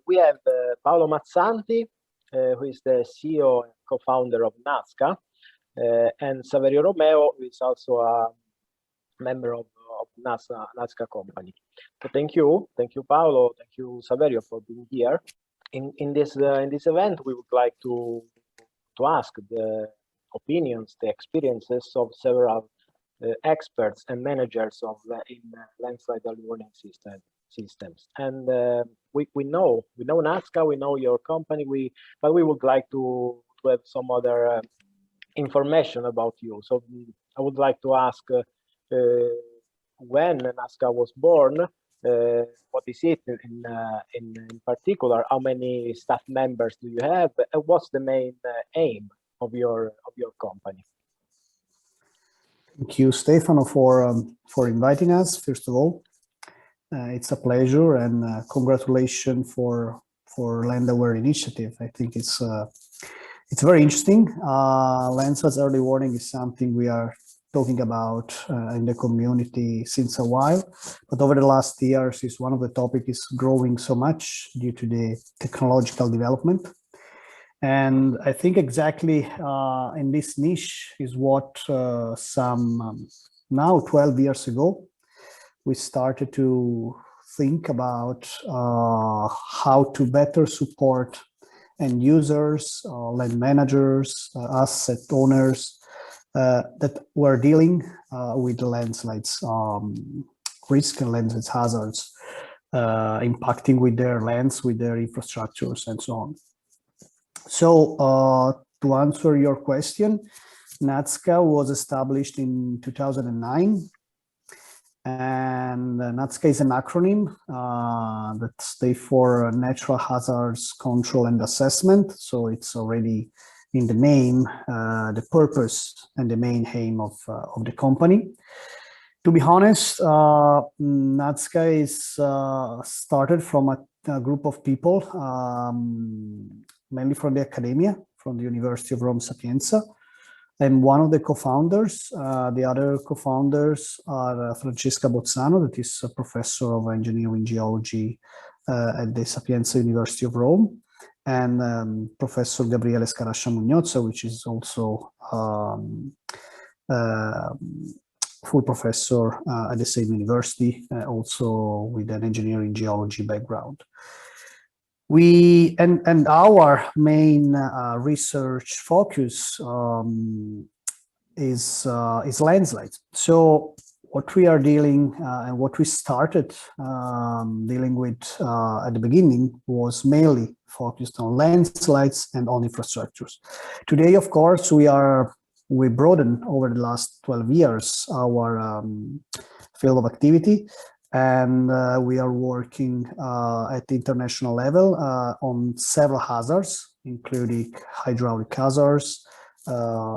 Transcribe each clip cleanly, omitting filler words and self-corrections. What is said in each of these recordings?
we have Paolo Mazzanti, who is the CEO and co-founder of NHAZCA, and Saverio Romeo, who is also a member of NHAZCA company. So thank you, Paolo, thank you, Saverio, for being here. In this event, we would like to ask the opinions, the experiences of several experts and managers of in landslide early warning systems. And we know NHAZCA, we know your company, but we would like to have some other information about you. So I would like to ask when NHAZCA was born, what is it in particular, how many staff members do you have, and what's the main aim of your company? Thank you, Stefano, for inviting us. First of all, it's a pleasure, and congratulations for LandAware initiative. I think it's very interesting. Landslide early warning is something we are talking about in the community since a while, but over the last years, is one of the topics is growing so much due to the technological development. And I think exactly in this niche is what now 12 years ago, we started to think about how to better support end users, land managers, asset owners that were dealing with the landslides risk and landslides hazards impacting with their lands, with their infrastructures and so on. So to answer your question, NHAZCA was established in 2009, and NHAZCA is an acronym that stands for Natural Hazards Control and Assessment. So it's already in the name, the purpose and the main aim of the company. To be honest, NHAZCA is started from a group of people, mainly from the academia, from the University of Rome Sapienza. I'm one of the co-founders. The other co-founders are Francesca Bozzano, that is a professor of engineering geology at the Sapienza University of Rome, and Professor Gabriele Scarascia Mugnozza, which is also full professor at the same university, also with an engineering geology background. And our main research focus is landslides. So what we are dealing and what we started dealing with at the beginning was mainly focused on landslides and on infrastructures. Today, of course, we broadened over the last 12 years our field of activity. And we are working at the international level on several hazards, including hydraulic hazards,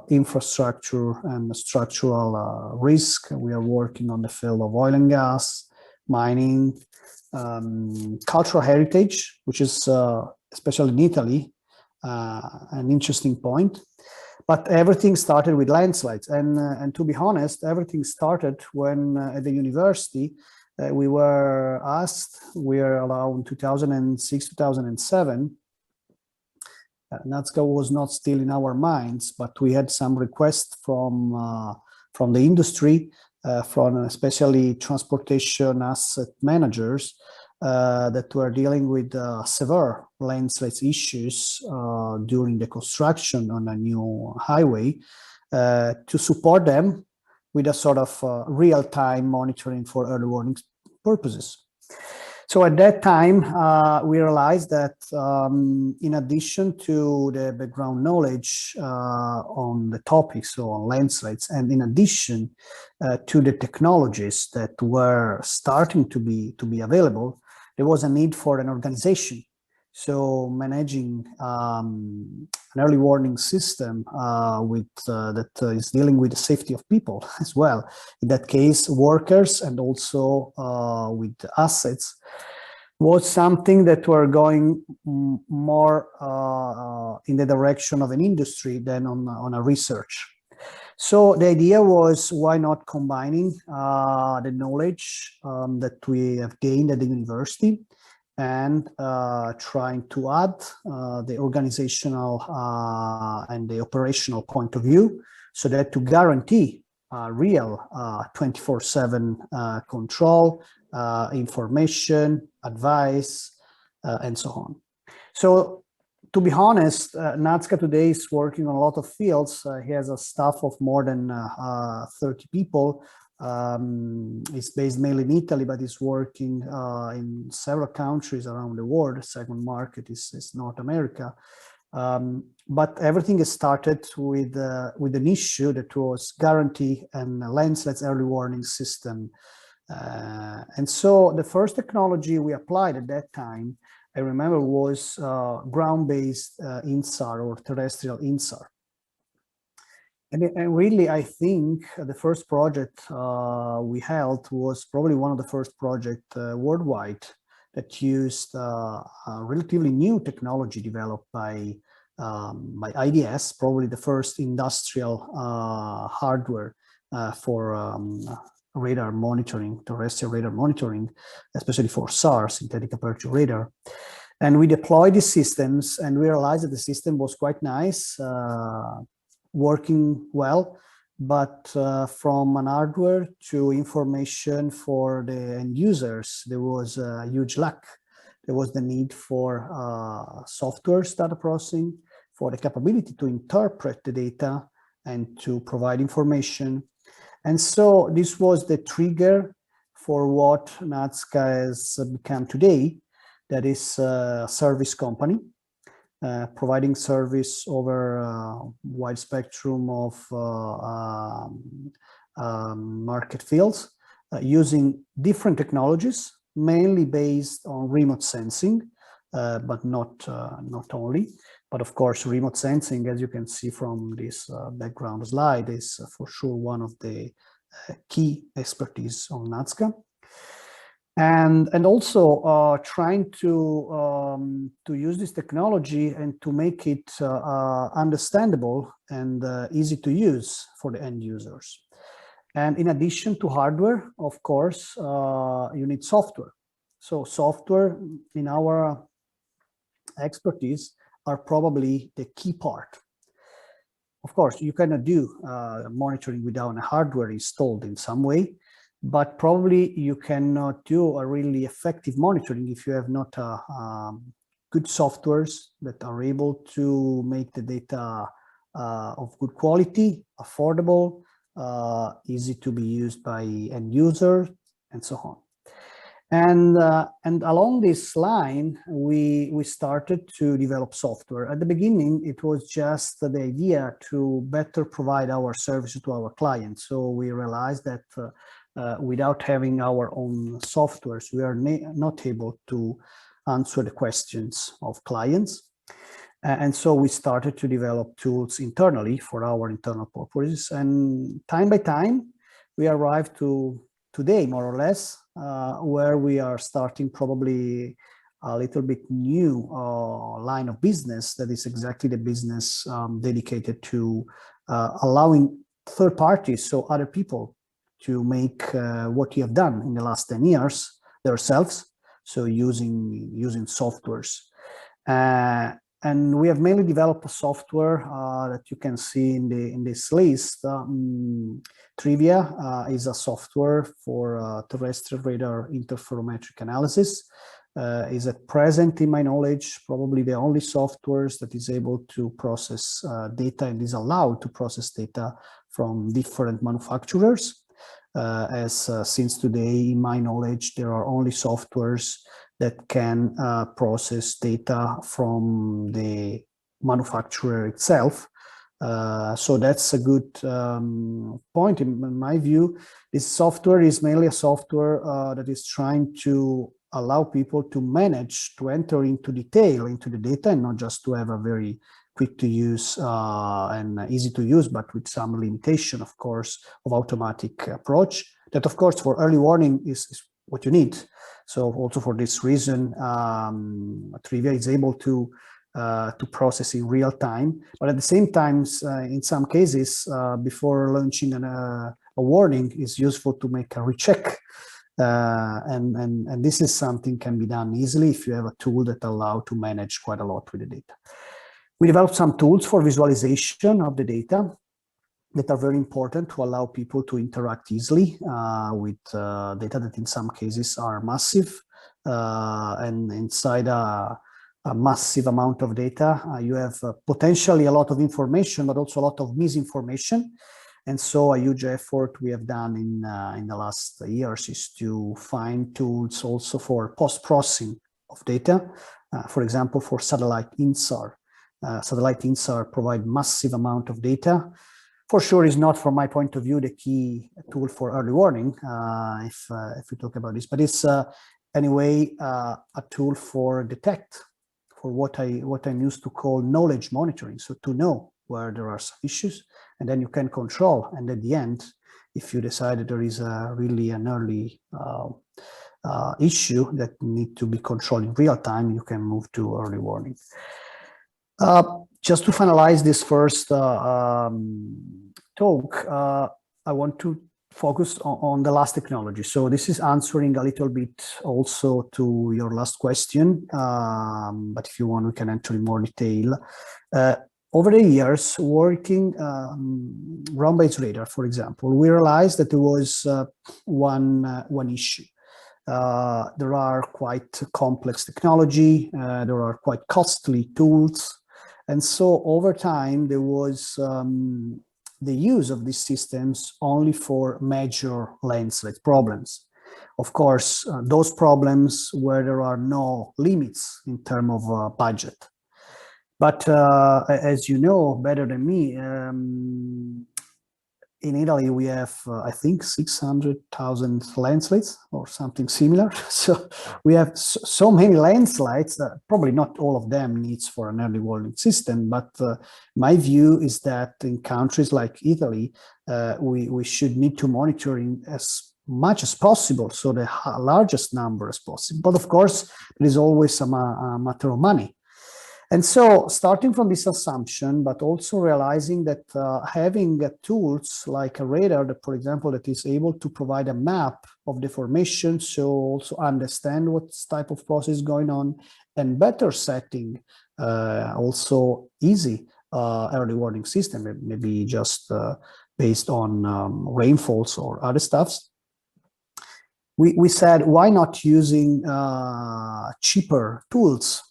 infrastructure and structural risk. We are working on the field of oil and gas, mining, cultural heritage, which is, especially in Italy, an interesting point. But everything started with landslides. And to be honest, everything started when at the university, we were asked, we are around 2006, 2007. NHAZCA was not still in our minds, but we had some requests from the industry, from especially transportation asset managers that were dealing with severe landslides issues during the construction on a new highway, to support them with a sort of real-time monitoring for early warning purposes. So at that time, we realized that in addition to the background knowledge on the topic, so on landslides, and in addition to the technologies that were starting to be available, there was a need for an organization. So managing an early warning system that is dealing with the safety of people as well. In that case, workers and also with assets was something that were going more in the direction of an industry than on a research. So the idea was, why not combining the knowledge that we have gained at the university and trying to add the organizational and the operational point of view, so that to guarantee real 24/7 control, information, advice, and so on. So, to be honest, NHAZCA today is working on a lot of fields. He has a staff of more than 30 people. It's based mainly in Italy, but is working in several countries around the world. The second market is North America. But everything is started with an issue that was guarantee and lensless early warning system. And so the first technology we applied at that time, I remember, was ground-based INSAR, or terrestrial INSAR. And really, I think the first project we held was probably one of the first projects worldwide that used a relatively new technology developed by IDS, probably the first industrial hardware for radar monitoring, terrestrial radar monitoring, especially for SAR, synthetic aperture radar. And we deployed these systems, and we realized that the system was quite nice, working well, but from an hardware to information for the end users, there was a huge lack. There was the need for software data processing, for the capability to interpret the data and to provide information. And so this was the trigger for what NHAZCA has become today, that is a service company, providing service over a wide spectrum of market fields, using different technologies, mainly based on remote sensing, but not only. But of course, remote sensing, as you can see from this background slide, is for sure one of the key expertise of NHAZCA. And also trying to use this technology and to make it understandable and easy to use for the end users. And in addition to hardware, of course, you need software. So software, in our expertise, are probably the key part. Of course, you cannot do monitoring without a hardware installed in some way, but probably you cannot do a really effective monitoring if you have not good softwares that are able to make the data of good quality, affordable, easy to be used by end user, and so on. And along this line, we started to develop software. At the beginning, it was just the idea to better provide our service to our clients. So we realized that without having our own softwares, we are not able to answer the questions of clients. And so we started to develop tools internally for our internal purposes. And time by time, we arrived to today, more or less, where we are starting probably a little bit new line of business that is exactly the business dedicated to allowing third parties, so other people, to make what you have done in the last 10 years themselves, so using softwares. And we have mainly developed a software that you can see in this list. Trivia is a software for terrestrial radar interferometric analysis. Is at present, in my knowledge, probably the only software that is able to process data and is allowed to process data from different manufacturers. Since today, in my knowledge, there are only softwares that can process data from the manufacturer itself. So that's a good point in my view. This software is mainly a software that is trying to allow people to manage, to enter into detail into the data, and not just to have a very quick to use and easy to use, but with some limitation, of course, of automatic approach. That, of course, for early warning is what you need. So also for this reason, Trivia is able to process in real time, but at the same time, in some cases, before launching a warning, it's useful to make a recheck And this is something can be done easily if you have a tool that allow to manage quite a lot with the data. We developed some tools for visualization of the data that are very important to allow people to interact easily with data that in some cases are massive. And inside a massive amount of data, you have potentially a lot of information, but also a lot of misinformation. And so a huge effort we have done in the last years is to find tools also for post-processing of data. For example, for satellite INSAR. Satellite INSAR provide massive amount of data. For sure is not, from my point of view, the key tool for early warning, if we talk about this, but it's anyway a tool for detect, for what I'm used to call knowledge monitoring. So to know where there are some issues, and then you can control. And at the end, if you decide that there is really an early issue that need to be controlled in real time, you can move to early warning. Just to finalize this first talk, I want to focus on the last technology. So this is answering a little bit also to your last question, but if you want, we can enter in more detail. Over the years, working ground-based radar, for example, we realized that there was one issue. There are quite complex technology, there are quite costly tools. And so over time, there was the use of these systems only for major landslide problems. Of course, those problems where there are no limits in terms of budget. But as you know better than me, in Italy, we have, I think, 600,000 landslides or something similar. So we have so many landslides that probably not all of them needs for an early warning system. But my view is that in countries like Italy, we should need to monitoring as much as possible, so the largest number as possible. But of course, it is always a matter of money. And so starting from this assumption, but also realizing that having tools like a radar that, for example, that is able to provide a map of the formation, so also understand what type of process is going on, and better setting also easy early warning system, maybe just based on rainfalls or other stuffs. We said, why not using cheaper tools?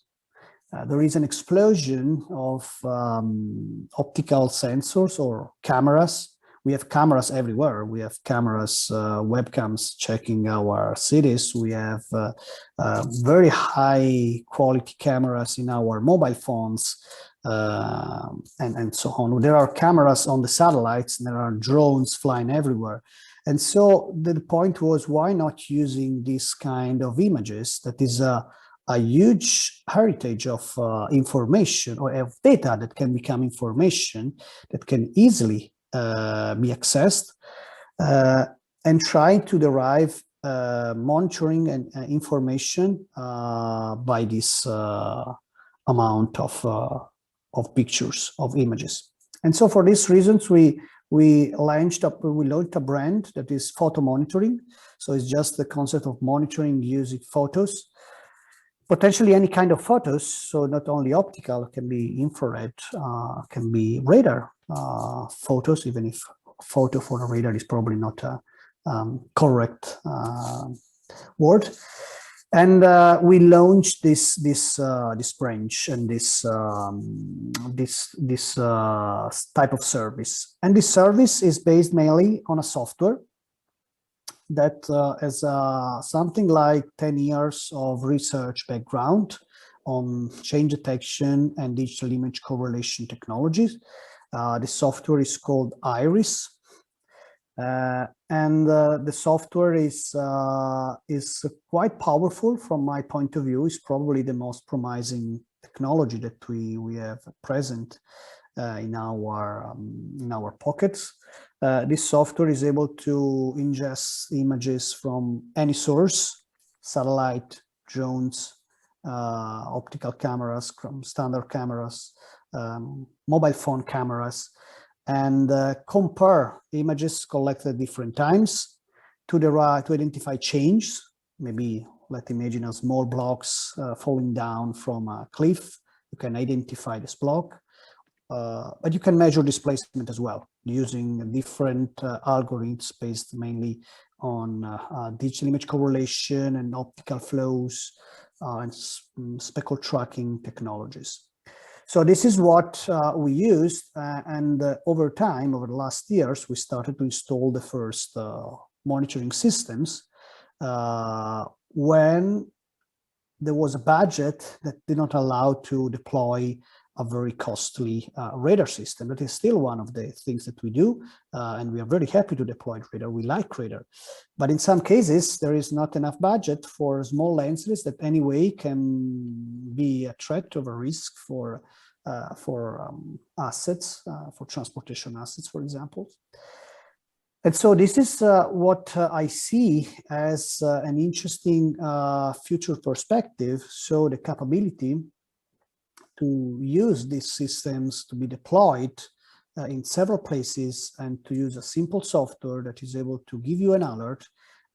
There is an explosion of optical sensors or cameras. We have cameras everywhere. We have cameras, webcams checking our cities. We have very high quality cameras in our mobile phones and so on. There are cameras on the satellites, and there are drones flying everywhere. And so the point was, why not using this kind of images that is a huge heritage of information or of data that can become information that can easily be accessed, and try to derive monitoring and information by this amount of pictures, of images. And so for these reasons, we launched a brand that is photo monitoring. So it's just the concept of monitoring using photos. Potentially any kind of photos, so not only optical, can be infrared, can be radar photos, even if photo for the radar is probably not a correct word. And we launched this branch and this type of service. And this service is based mainly on a software that has something like 10 years of research background on change detection and digital image correlation technologies. The software is called IRIS. And the software is quite powerful from my point of view. It's probably the most promising technology that we have present in our pockets. This software is able to ingest images from any source: satellite, drones, optical cameras, standard cameras, mobile phone cameras, and compare images collected at different times to the right to identify change. Maybe let's imagine a small blocks falling down from a cliff. You can identify this block, but you can measure displacement as well using different algorithms based mainly on digital image correlation and optical flows and speckle tracking technologies. So this is what we used, and over time, over the last years, we started to install the first monitoring systems when there was a budget that did not allow to deploy a very costly radar system. That is still one of the things that we do, and we are very happy to deploy radar. We like radar, but in some cases there is not enough budget for small lenses that anyway can be a threat or a risk for assets, for transportation assets, for example. And so this is what I see as an interesting future perspective. So the capability to use these systems to be deployed in several places and to use a simple software that is able to give you an alert.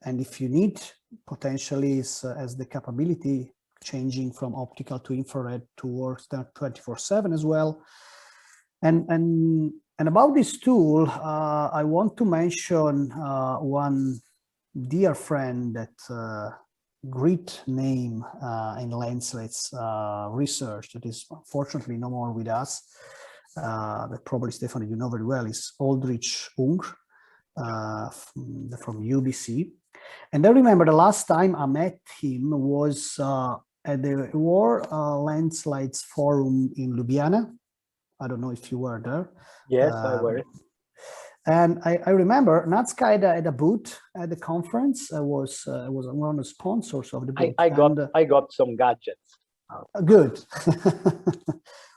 And if you need, potentially as the capability changing from optical to infrared to work 24/7 as well. And about this tool, I want to mention one dear friend that great name in Landslet's research that is unfortunately no more with us, that probably, Stefano, you know very well, is Aldrich Ung from UBC. And I remember the last time I met him was at the War Landslides Forum in Ljubljana. I don't know if you were there. Yes, I were. And I remember NHAZCA had a booth at the conference. I was one of the sponsors of the booth. I got some gadgets. Good.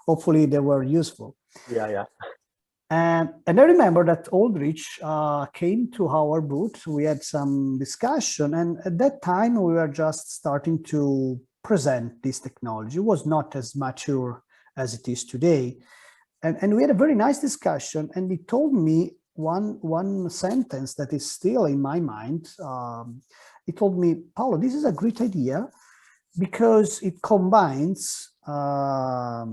Hopefully they were useful. Yeah. And I remember that Aldrich came to our booth. We had some discussion, and at that time we were just starting to present this technology. It was not as mature as it is today. And we had a very nice discussion, and he told me one sentence that is still in my mind. He told me, Paolo, this is a great idea because it combines a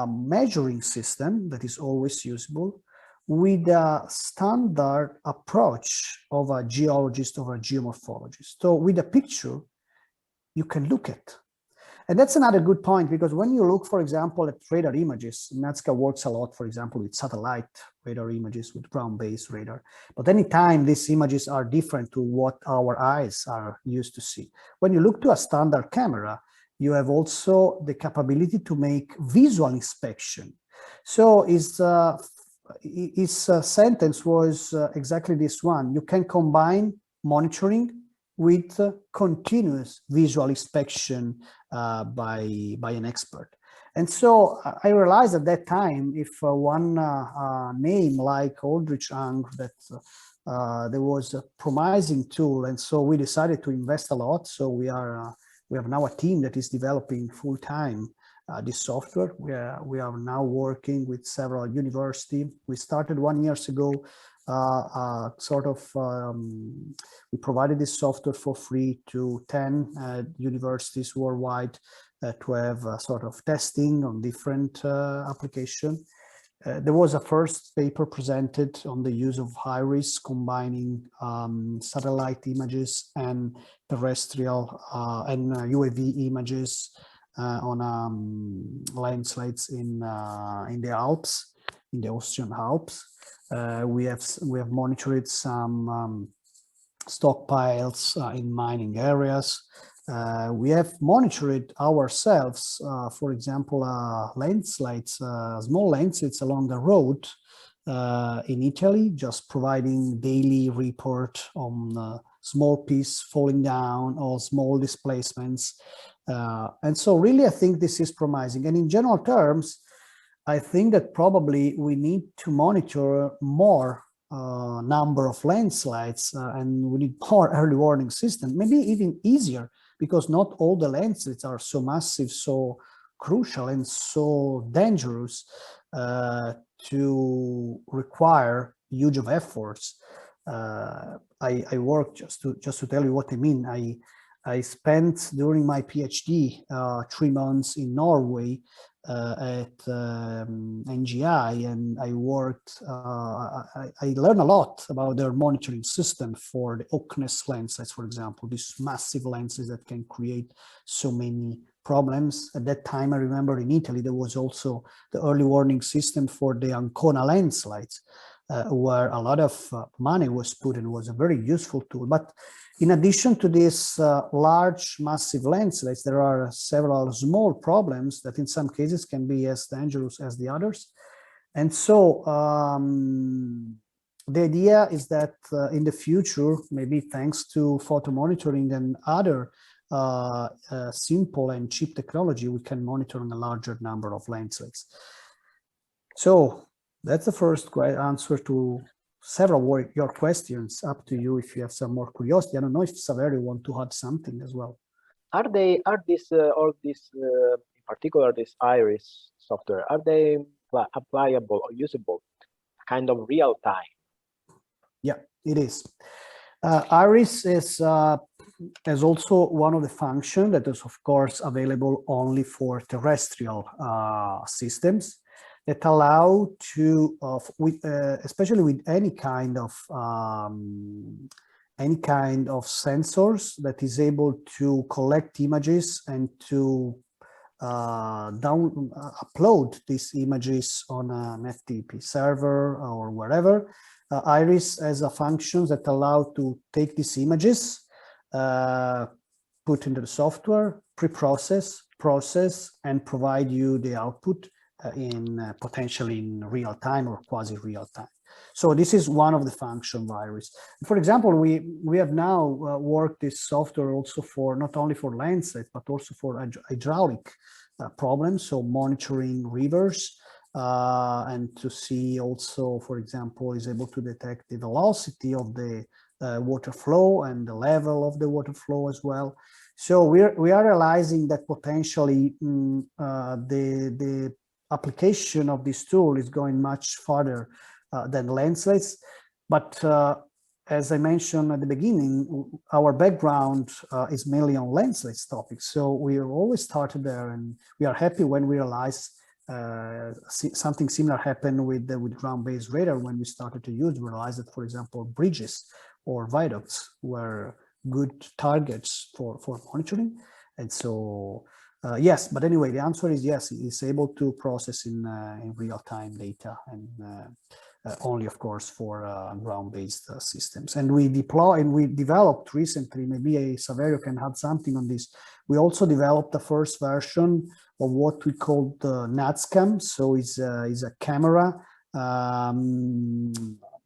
measuring system that is always usable with a standard approach of a geologist or a geomorphologist. So with a picture, you can look at. And that's another good point, because when you look, for example, at radar images, NHAZCA works a lot, for example, with satellite radar images, with ground-based radar. But anytime these images are different to what our eyes are used to see. When you look to a standard camera, you have also the capability to make visual inspection. So his sentence was exactly this one. You can combine monitoring with continuous visual inspection by an expert. And so I realized at that time, if one name like Aldrich Ung, that there was a promising tool, and so we decided to invest a lot. So we have now a team that is developing full-time this software. We are now working with several universities. We started 1 year ago. We provided this software for free to 10 universities worldwide to have sort of testing on different applications. There was a first paper presented on the use of high-risk combining satellite images and terrestrial and UAV images on landslides in the Alps, in the Austrian Alps. We have monitored some stockpiles in mining areas. We have monitored ourselves, for example, landslides, small landslides along the road in Italy, just providing daily report on small piece falling down or small displacements. And so really, I think this is promising. And in general terms, I think that probably we need to monitor more number of landslides and we need more early warning system, maybe even easier, because not all the landslides are so massive, so crucial and so dangerous to require huge of efforts. I worked, just to tell you what I mean. I spent during my PhD 3 months in Norway at NGI, and I worked. I learned a lot about their monitoring system for the Ockness lenses, for example, these massive lenses that can create so many problems. At that time, I remember in Italy there was also the early warning system for the Ancona landslides, where a lot of money was put in. It was a very useful tool. But in addition to this large, massive landslides, there are several small problems that in some cases can be as dangerous as the others. And so the idea is that in the future, maybe thanks to photo monitoring and other simple and cheap technology, we can monitor a larger number of landslides. So that's the first answer to several of your questions. Up to you if you have some more curiosity. I don't know if Saverio want to add something as well. Are these in particular this Iris software, are they applicable or usable kind of real time? Yeah, it is. Iris is also one of the functions that is of course available only for terrestrial systems, that allow to, especially with any kind of sensors that is able to collect images and to upload these images on an FTP server or wherever. Iris has a function that allow to take these images, put into the software, pre-process, process, and provide you the output potentially in real time or quasi real time. So this is one of the functions of Iris. For example, we have now worked this software also for not only for landslides but also for hydraulic problems, so monitoring rivers, and to see also, for example, is able to detect the velocity of the water flow and the level of the water flow as well. So we are realizing that potentially the application of this tool is going much farther than landslides. But as I mentioned at the beginning, our background is mainly on landslides topics. So we have always started there, and we are happy when we realize something similar happened with ground-based radar when we started to realize that, for example, bridges or viaducts were good targets for monitoring. And so yes, but anyway, the answer is yes, it's able to process in real-time data, and only, of course, for ground-based systems. And we developed recently, maybe Saverio can add something on this. We also developed the first version of what we call the NHAZCA. So it's a camera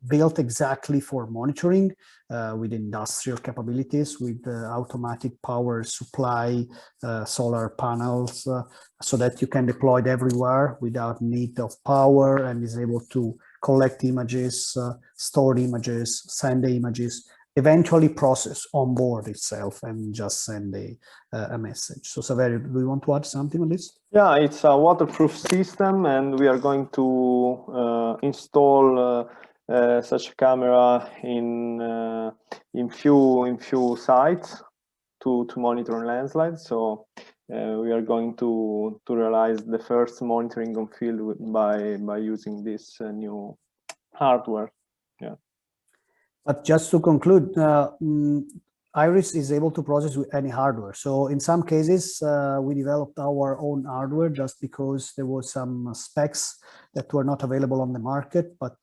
built exactly for monitoring with industrial capabilities, with automatic power supply, solar panels, so that you can deploy it everywhere without need of power, and is able to collect images, store images, send the images, eventually process on board itself, and just send a message. So Saverio, do you want to add something on this? Yeah, it's a waterproof system, and we are going to install such a camera in few sites to monitor landslides. So we are going to realize the first monitoring on field by using this new hardware. Yeah. But just to conclude, Iris is able to process with any hardware. So in some cases, we developed our own hardware just because there was some specs that were not available on the market. But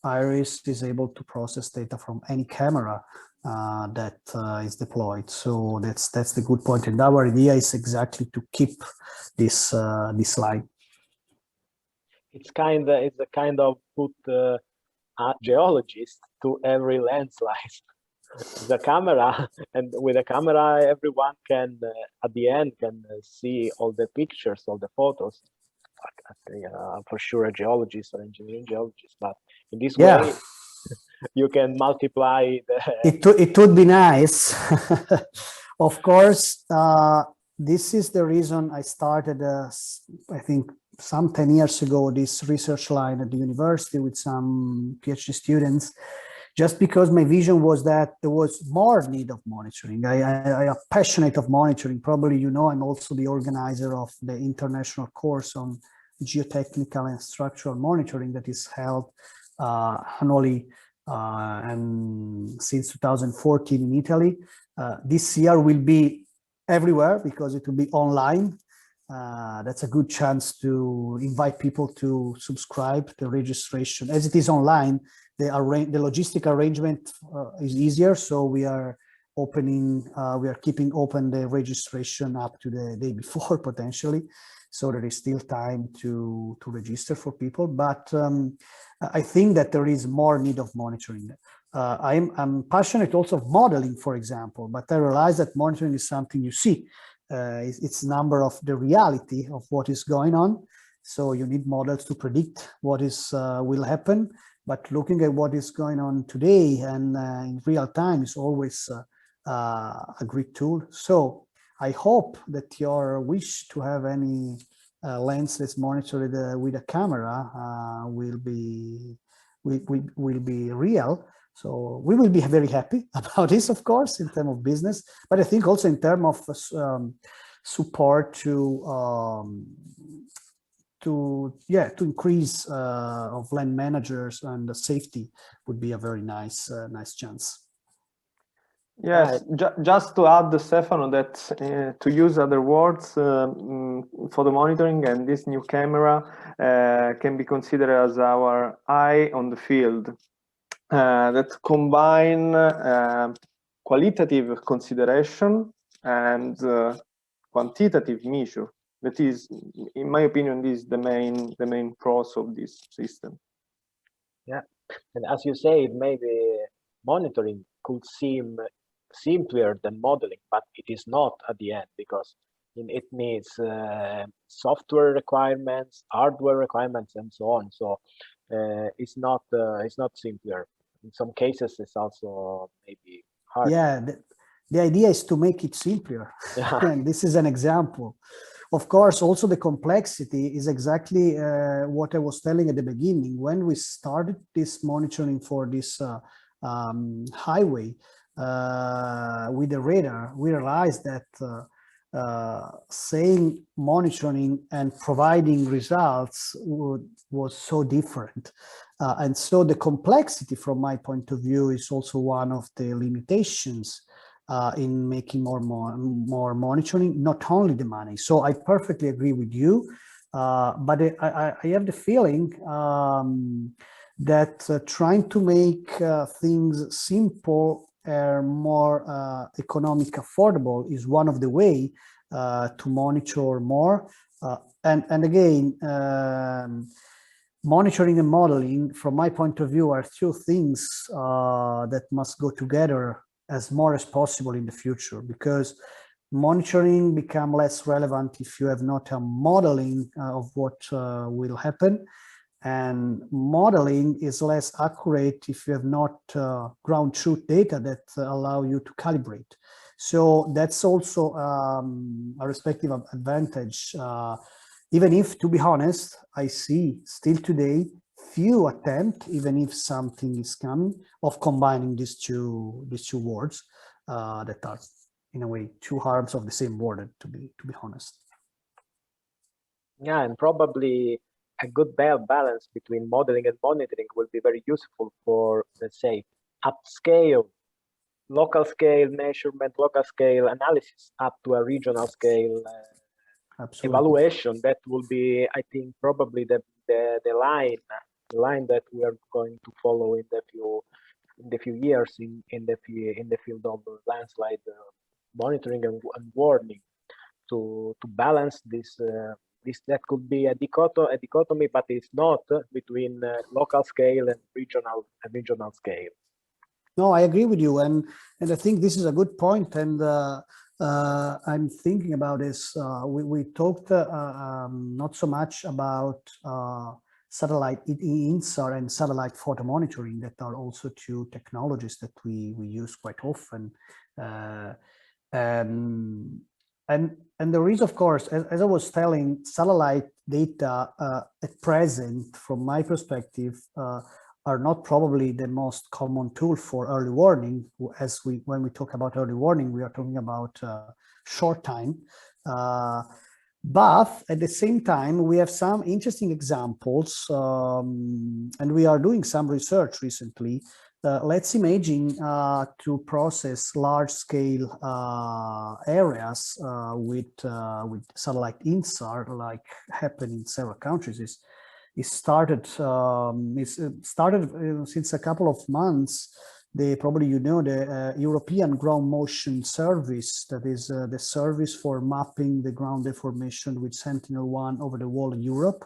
Iris is able to process data from any camera that is deployed. So that's the good point. And our idea is exactly to keep this line. It's a kind of put a geologist to every landslide. The camera, and with the camera, everyone can at the end can see all the pictures, all the photos. For sure, a geologist or engineering geologist, but in this way, you can multiply the. It would be nice. Of course, this is the reason I started, I think, some 10 years ago this research line at the university with some PhD students, just because my vision was that there was more need of monitoring. I am passionate of monitoring. Probably, you know, I'm also the organizer of the international course on geotechnical and structural monitoring that is held annually and since 2014 in Italy. This year will be everywhere because it will be online. That's a good chance to invite people to subscribe. The registration, as it is online, the logistic arrangement is easier. So we are opening, we are keeping open the registration up to the day before potentially. So there is still time to register for people. But I think that there is more need of monitoring. I'm passionate also of modeling, for example, but I realize that monitoring is something you see. It's number of the reality of what is going on. So you need models to predict what is will happen. But looking at what is going on today and in real time is always a great tool. So I hope that your wish to have any lens that's monitored with a camera will be real. So we will be very happy about this, of course, in terms of business, but I think also in terms of support to increase of land managers and the safety would be a very nice chance. Yes, just to add, Stefano, that to use other words for the monitoring, and this new camera can be considered as our eye on the field. That combine qualitative consideration and quantitative measure. That is, in my opinion, this is the main pros of this system. Yeah, and as you say, maybe monitoring could seem simpler than modeling, but it is not at the end, because it needs software requirements, hardware requirements, and so on. So it's not simpler. In some cases, it's also maybe hard. Yeah, the idea is to make it simpler. Yeah. And this is an example. Of course, also the complexity is exactly what I was telling at the beginning. When we started this monitoring for this highway with the radar, we realized that saying monitoring and providing results was so different. And so the complexity from my point of view is also one of the limitations in making more monitoring, not only the money. So I perfectly agree with you, but I have the feeling that trying to make things simple and more economic affordable is one of the way to monitor more. And again, monitoring and modeling, from my point of view, are two things that must go together as more as possible in the future, because monitoring become less relevant if you have not a modeling of what will happen, and modeling is less accurate if you have not ground truth data that allow you to calibrate. So that's also a respective advantage. Even if, to be honest, I see still today few attempts, even if something is coming, of combining these two words that are in a way two arms of the same word. To be honest. Yeah, and probably a good balance between modeling and monitoring will be very useful for, let's say, upscale, local scale measurement, local scale analysis up to a regional scale evaluation. That will be, I think, probably the line that we are going to follow in the few years in the field of landslide monitoring and warning, to balance this. That could be a dichotomy, but it's not between local scale and regional scale. No, I agree with you, and I think this is a good point. And I'm thinking about this. We talked not so much about satellite INSAR and satellite photo monitoring, that are also two technologies that we use quite often. And and there is, of course, as I was telling, satellite data at present, from my perspective, are not probably the most common tool for early warning. When we talk about early warning, we are talking about short time. But at the same time, we have some interesting examples, and we are doing some research recently. Let's imagine to process large-scale areas with satellite INSAR, like happened in several countries. It started since a couple of months. Probably the European Ground Motion Service, that is the service for mapping the ground deformation with Sentinel-1 over the whole of Europe.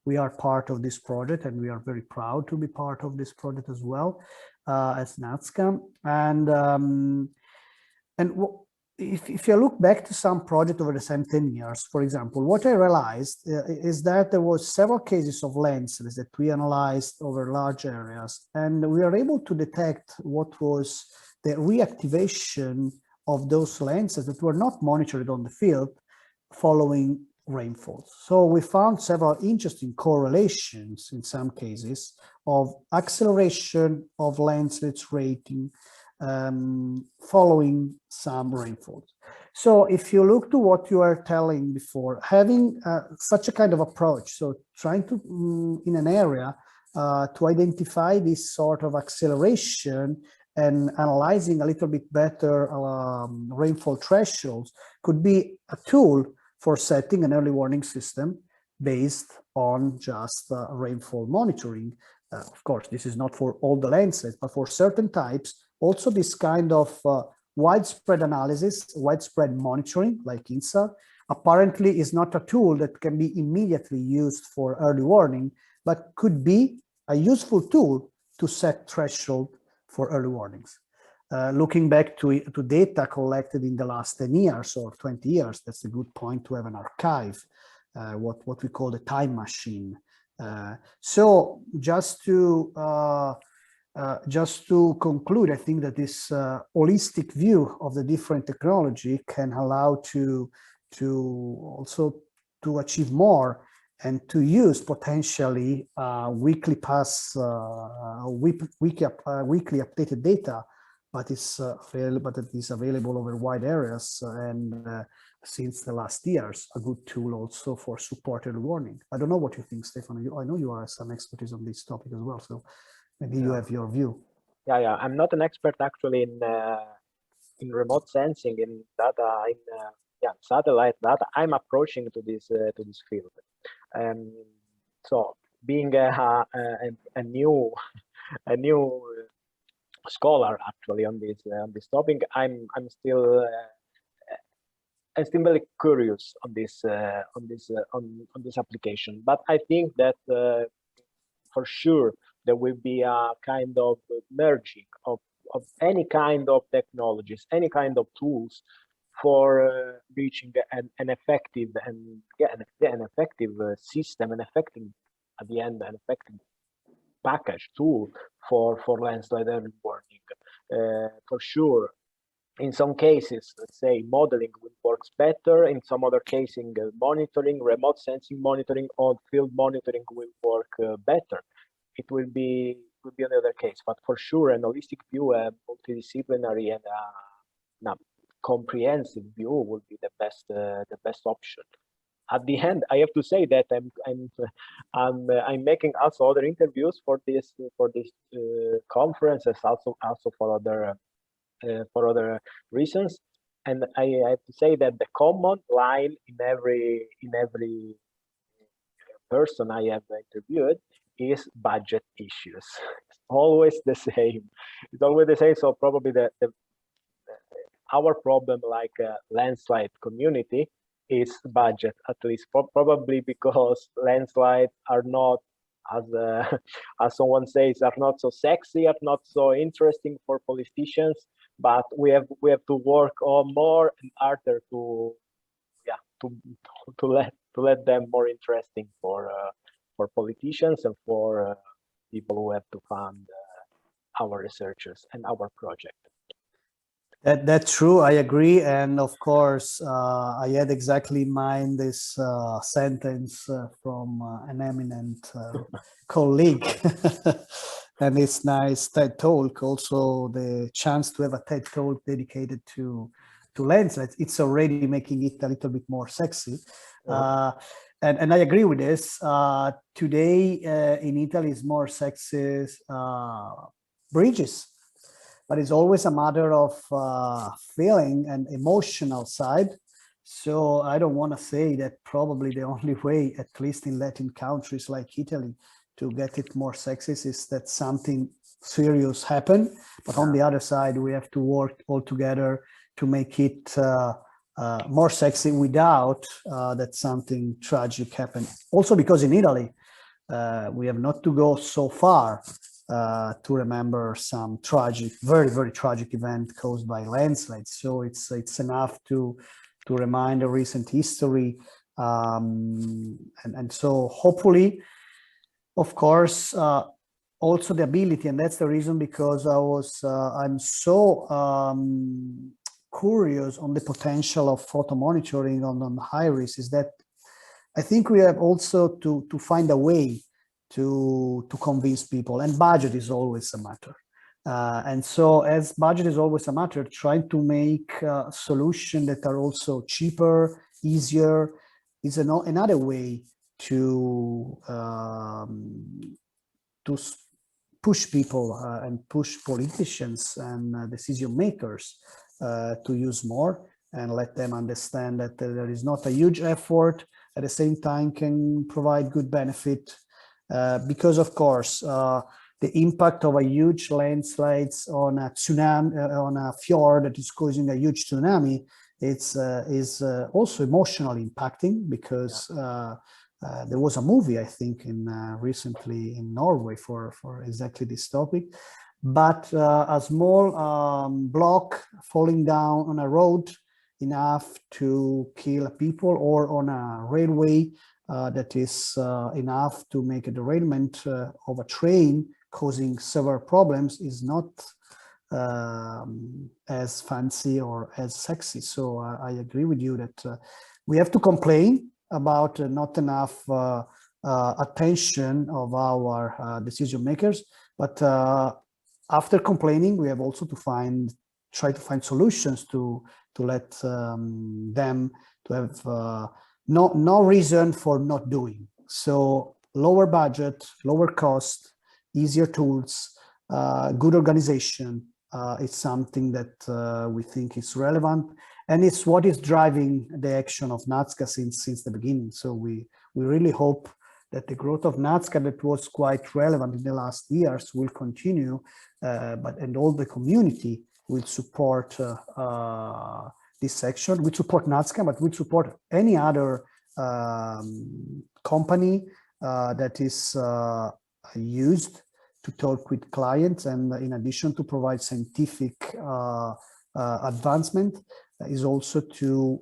We are part of this project, and we are very proud to be part of this project as well as NHAZCA. And if you look back to some project over the same 10 years, for example, what I realized is that there was several cases of lenses that we analyzed over large areas, and we are able to detect what was the reactivation of those lenses that were not monitored on the field following rainfall. So we found several interesting correlations in some cases of acceleration of lenslets rating following some rainfall. So if you look to what you are telling before, having such a kind of approach, so trying to, in an area, to identify this sort of acceleration and analyzing a little bit better rainfall thresholds could be a tool for setting an early warning system based on just rainfall monitoring. Of course, this is not for all the lenses, but for certain types, also this kind of widespread analysis, widespread monitoring, like INSAR, apparently is not a tool that can be immediately used for early warning, but could be a useful tool to set threshold for early warnings. Looking back to data collected in the last 10 years or 20 years, that's a good point to have an archive, what we call the time machine. So just to conclude, I think that this holistic view of the different technology can allow to also to achieve more and to use potentially weekly updated data, but it's available over wide areas, and since the last years, a good tool also for supported warning. I don't know what you think, Stefano. I know you have some expertise on this topic as well, so maybe you have your view. Yeah. I'm not an expert actually in remote sensing, in data, in satellite data. I'm approaching to this field. So being a new scholar actually on this topic, I'm still very curious on this application. But I think that for sure there will be a kind of merging of any kind of technologies, any kind of tools for reaching an effective and an effective system, an effective at the end, an effective package tool for landslide early warning. For sure, in some cases, let's say modeling works better. In some other cases, monitoring, remote sensing monitoring, on-field monitoring will work better. It will be another case, but for sure, an holistic view, a multidisciplinary and a comprehensive view would be the best option. At the end, I have to say that I'm making also other interviews for this conferences, also for other reasons, and I have to say that the common line in every person I have interviewed is budget issues. It's always the same. It's always the same. So probably our problem, like landslide community, is budget, at least probably because landslides are not, as someone says, are not so sexy, are not so interesting for politicians. But we have to work on more and harder to let them more interesting for politicians and for people who have to fund our researchers and our project. That's true. I agree. And of course, I had exactly in mind this sentence from an eminent colleague. And it's nice TED Talk, also the chance to have a TED Talk dedicated to landslides. It's already making it a little bit more sexy. And I agree with this. Today in Italy is more sexy bridges, but it's always a matter of feeling and emotional side. So I don't want to say that probably the only way, at least in Latin countries like Italy, to get it more sexist is that something serious happen. But on the other side, we have to work all together to make it more sexy without that something tragic happen. Also because in Italy, we have not to go so far to remember some tragic, very, very tragic event caused by landslides. So it's enough to remind a recent history. And so hopefully, of course, also the ability, and that's the reason because I'm so curious on the potential of photo monitoring on high risk, is that I think we have also to find a way to convince people, and budget is always a matter. And so as budget is always a matter, trying to make solutions that are also cheaper, easier, is another way to push people and push politicians and decision makers to use more, and let them understand that there is not a huge effort, at the same time can provide good benefit. Because of course, the impact of a huge landslides on a tsunami, on a fjord that is causing a huge tsunami, is also emotionally impacting, because there was a movie, I think, recently in Norway for exactly this topic. But a small block falling down on a road enough to kill people, or on a railway that is enough to make a derailment of a train, causing several problems, is not as fancy or as sexy. So I agree with you that we have to complain about not enough attention of our decision makers, but after complaining, we have also to try to find solutions to let them to have no reason for not doing. So lower budget, lower cost, easier tools, good organization. It's something that we think is relevant, and it's what is driving the action of NHAZCA since the beginning. So we really hope that the growth of NHAZCA, that was quite relevant in the last years, will continue, and all the community will support this section. We support NHAZCA, but we support any other company that is used to talk with clients, and in addition to provide scientific advancement, is also to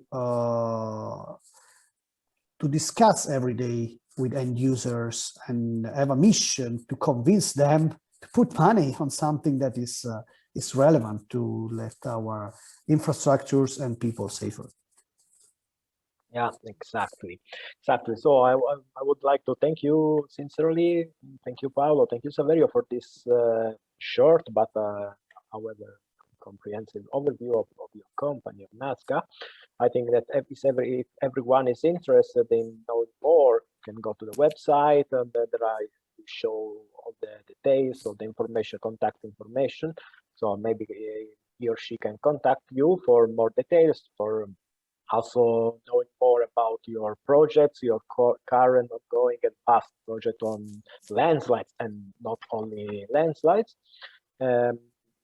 discuss every day with end users and have a mission to convince them to put money on something that is relevant to let our infrastructures and people safer. Yeah, exactly. So I would like to thank you sincerely. Thank you, Paolo. Thank you, Saverio, for this short but however comprehensive overview of your company, of NHAZCA. I think that if everyone is interested in knowing more, can go to the website, and there I show all the details, all the information, contact information. So maybe he or she can contact you for more details, for also knowing more about your projects, your current, ongoing, and past project on landslides, and not only landslides.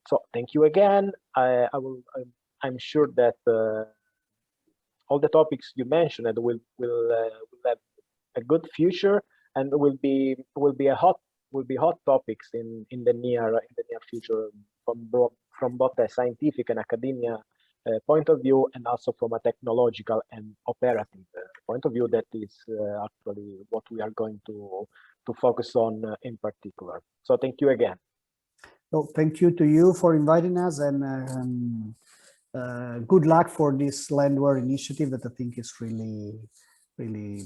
So thank you again. I'm sure that all the topics you mentioned will have a good future, and will be hot topics in the near future, from both a scientific and academia point of view, and also from a technological and operative point of view. That is actually what we are going to focus on in particular. So thank you again. So thank you to you for inviting us, and good luck for this LandAware initiative that I think is really, really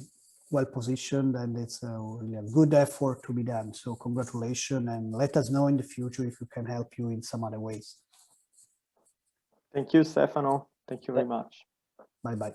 well positioned, and it's really a good effort to be done. So congratulations, and let us know in the future if we can help you in some other ways. Thank you, Stefano. Thank you very much. Bye-bye.